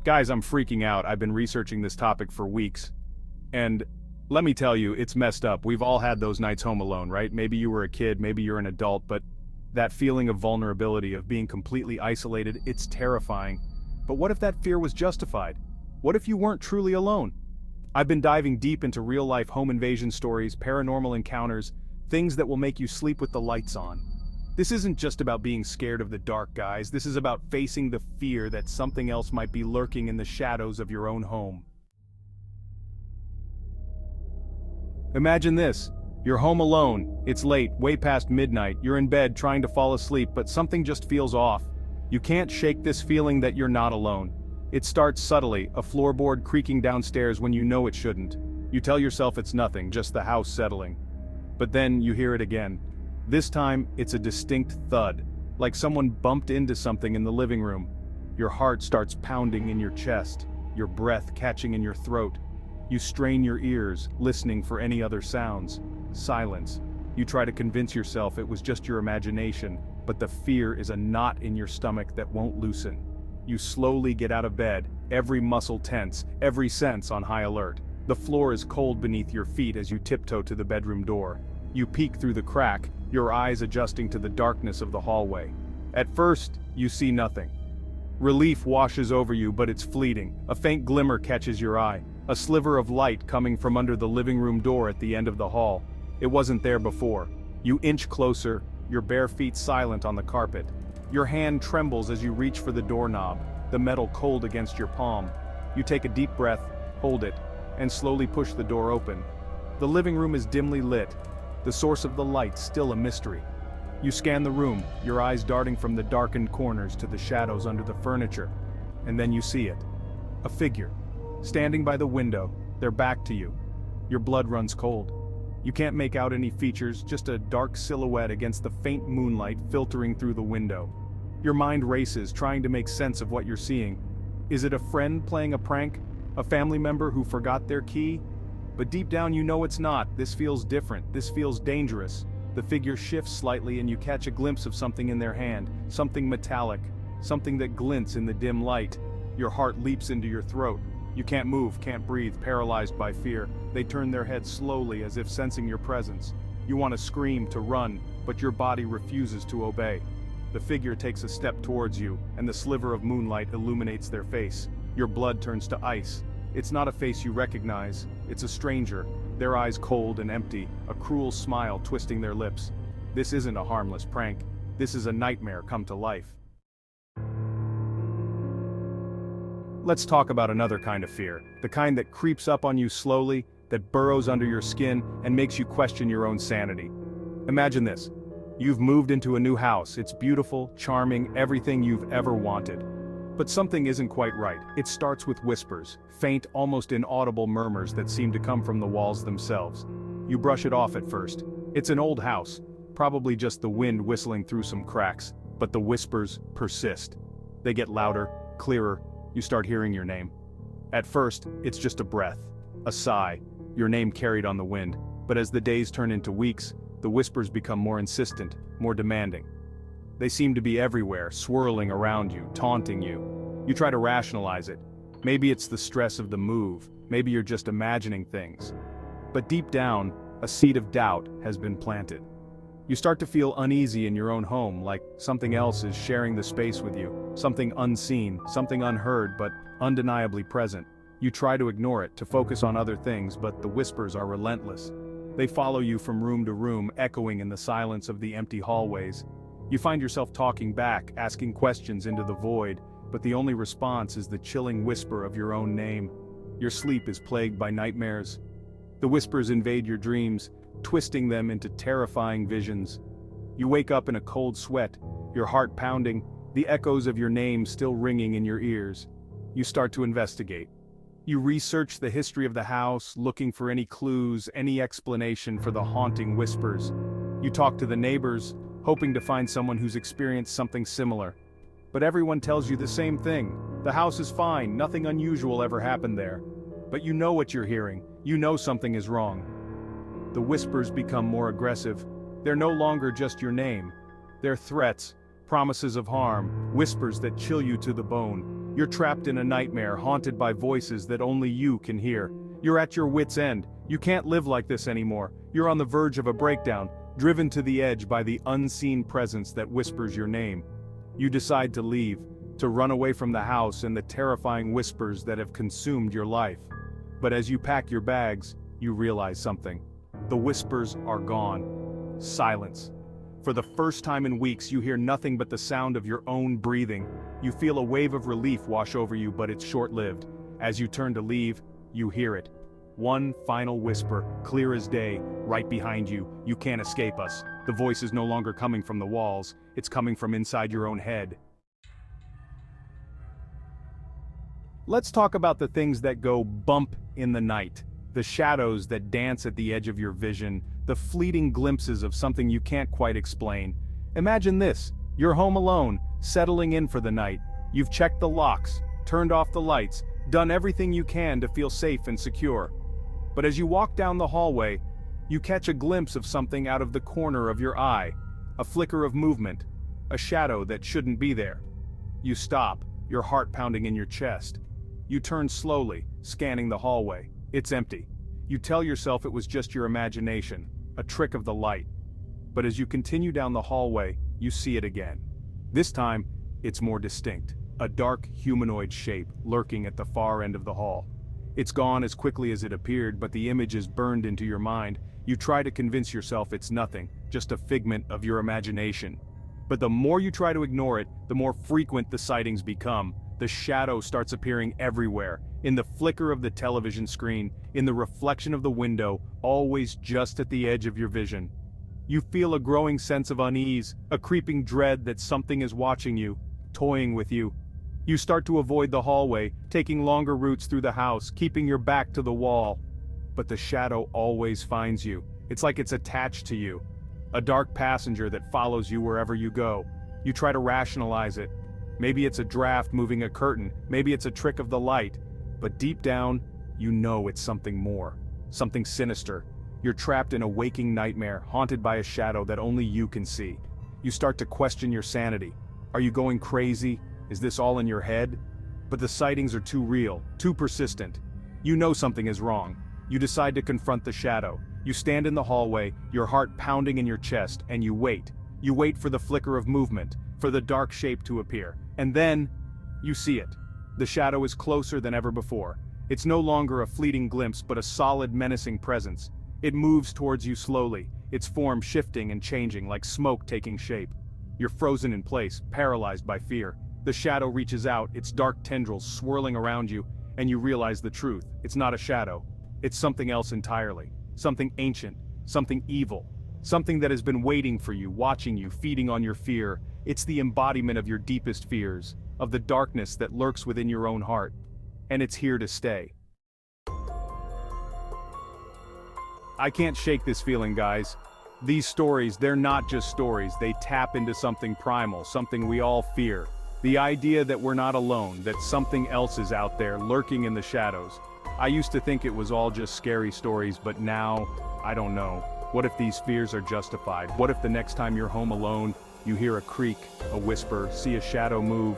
Guys, I'm freaking out. I've been researching this topic for weeks. And let me tell you, it's messed up. We've all had those nights home alone, right? Maybe you were a kid, maybe you're an adult, but that feeling of vulnerability, of being completely isolated, it's terrifying. But what if that fear was justified? What if you weren't truly alone? I've been diving deep into real-life home invasion stories, paranormal encounters, things that will make you sleep with the lights on. This isn't just about being scared of the dark, guys. This is about facing the fear that something else might be lurking in the shadows of your own home. Imagine this. You're home alone. It's late, way past midnight. You're in bed trying to fall asleep, but something just feels off. You can't shake this feeling that you're not alone. It starts subtly, a floorboard creaking downstairs when you know it shouldn't. You tell yourself it's nothing, just the house settling. But then you hear it again. This time, it's a distinct thud, like someone bumped into something in the living room. Your heart starts pounding in your chest, your breath catching in your throat. You strain your ears, listening for any other sounds. Silence. You try to convince yourself it was just your imagination, but the fear is a knot in your stomach that won't loosen. You slowly get out of bed, every muscle tense, every sense on high alert. The floor is cold beneath your feet as you tiptoe to the bedroom door. You peek through the crack, your eyes adjusting to the darkness of the hallway. At first, you see nothing. Relief washes over you, but it's fleeting. A faint glimmer catches your eye, a sliver of light coming from under the living room door at the end of the hall. It wasn't there before. You inch closer, your bare feet silent on the carpet. Your hand trembles as you reach for the doorknob, the metal cold against your palm. You take a deep breath, hold it, and slowly push the door open. The living room is dimly lit, the source of the light still a mystery. You scan the room, your eyes darting from the darkened corners to the shadows under the furniture. And then you see it. A figure. Standing by the window, their back to you. Your blood runs cold. You can't make out any features, just a dark silhouette against the faint moonlight filtering through the window. Your mind races, trying to make sense of what you're seeing. Is it a friend playing a prank? A family member who forgot their key? But deep down you know it's not. This feels different. This feels dangerous. The figure shifts slightly and you catch a glimpse of something in their hand, something metallic, something that glints in the dim light. Your heart leaps into your throat. You can't move, can't breathe, paralyzed by fear. They turn their heads slowly as if sensing your presence. You want to scream, to run, but your body refuses to obey. The figure takes a step towards you, and the sliver of moonlight illuminates their face. Your blood turns to ice. It's not a face you recognize, it's a stranger, their eyes cold and empty, a cruel smile twisting their lips. This isn't a harmless prank. This is a nightmare come to life. Let's talk about another kind of fear, the kind that creeps up on you slowly, that burrows under your skin and makes you question your own sanity. Imagine this. You've moved into a new house, it's beautiful, charming, everything you've ever wanted. But something isn't quite right. It starts with whispers, faint, almost inaudible murmurs that seem to come from the walls themselves. You brush it off at first. It's an old house, probably just the wind whistling through some cracks, but the whispers persist. They get louder, clearer, you start hearing your name. At first, it's just a breath, a sigh, your name carried on the wind, but as the days turn into weeks, the whispers become more insistent, more demanding. They seem to be everywhere, swirling around you, taunting you. You try to rationalize it. Maybe it's the stress of the move, maybe you're just imagining things. But deep down, a seed of doubt has been planted. You start to feel uneasy in your own home, like something else is sharing the space with you, something unseen, something unheard but undeniably present. You try to ignore it, to focus on other things, but the whispers are relentless. They follow you from room to room, echoing in the silence of the empty hallways. You find yourself talking back, asking questions into the void, but the only response is the chilling whisper of your own name. Your sleep is plagued by nightmares. The whispers invade your dreams, twisting them into terrifying visions. You wake up in a cold sweat, your heart pounding, the echoes of your name still ringing in your ears. You start to investigate. You research the history of the house, looking for any clues, any explanation for the haunting whispers. You talk to the neighbors, hoping to find someone who's experienced something similar. But everyone tells you the same thing. The house is fine, nothing unusual ever happened there. But you know what you're hearing, you know something is wrong. The whispers become more aggressive. They're no longer just your name. They're threats, promises of harm, whispers that chill you to the bone. You're trapped in a nightmare haunted by voices that only you can hear. You're at your wit's end. You can't live like this anymore. You're on the verge of a breakdown, driven to the edge by the unseen presence that whispers your name. You decide to leave, to run away from the house and the terrifying whispers that have consumed your life. But as you pack your bags, you realize something. The whispers are gone. Silence. For the first time in weeks, you hear nothing but the sound of your own breathing. You feel a wave of relief wash over you, but it's short-lived. As you turn to leave, you hear it. One final whisper, clear as day, right behind you. You can't escape us. The voice is no longer coming from the walls. It's coming from inside your own head. Let's talk about the things that go bump in the night. The shadows that dance at the edge of your vision, the fleeting glimpses of something you can't quite explain. Imagine this, you're home alone, settling in for the night. You've checked the locks, turned off the lights, done everything you can to feel safe and secure. But as you walk down the hallway, you catch a glimpse of something out of the corner of your eye, a flicker of movement, a shadow that shouldn't be there. You stop, your heart pounding in your chest. You turn slowly, scanning the hallway. It's empty. You tell yourself it was just your imagination, a trick of the light. But as you continue down the hallway, you see it again. This time, it's more distinct, a dark humanoid shape lurking at the far end of the hall. It's gone as quickly as it appeared, but the image is burned into your mind. You try to convince yourself it's nothing, just a figment of your imagination. But the more you try to ignore it, the more frequent the sightings become. The shadow starts appearing everywhere, in the flicker of the television screen, in the reflection of the window, always just at the edge of your vision. You feel a growing sense of unease, a creeping dread that something is watching you, toying with you. You start to avoid the hallway, taking longer routes through the house, keeping your back to the wall. But the shadow always finds you. It's like it's attached to you. A dark passenger that follows you wherever you go. You try to rationalize it. Maybe it's a draft moving a curtain, maybe it's a trick of the light. But deep down, you know it's something more. Something sinister. You're trapped in a waking nightmare, haunted by a shadow that only you can see. You start to question your sanity. Are you going crazy? Is this all in your head? But the sightings are too real, too persistent. You know something is wrong. You decide to confront the shadow. You stand in the hallway, your heart pounding in your chest, and you wait. You wait for the flicker of movement, for the dark shape to appear. And then, you see it. The shadow is closer than ever before. It's no longer a fleeting glimpse, but a solid, menacing presence. It moves towards you slowly, its form shifting and changing like smoke taking shape. You're frozen in place, paralyzed by fear. The shadow reaches out, its dark tendrils swirling around you, and you realize the truth. It's not a shadow. It's something else entirely. Something ancient, something evil. Something that has been waiting for you, watching you, feeding on your fear. It's the embodiment of your deepest fears, of the darkness that lurks within your own heart. And it's here to stay. I can't shake this feeling, guys. These stories, they're not just stories, they tap into something primal, something we all fear. The idea that we're not alone, that something else is out there, lurking in the shadows. I used to think it was all just scary stories, but now, I don't know. What if these fears are justified? What if the next time you're home alone, you hear a creak, a whisper, see a shadow move?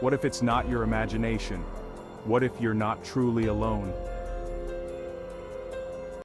What if it's not your imagination? What if you're not truly alone?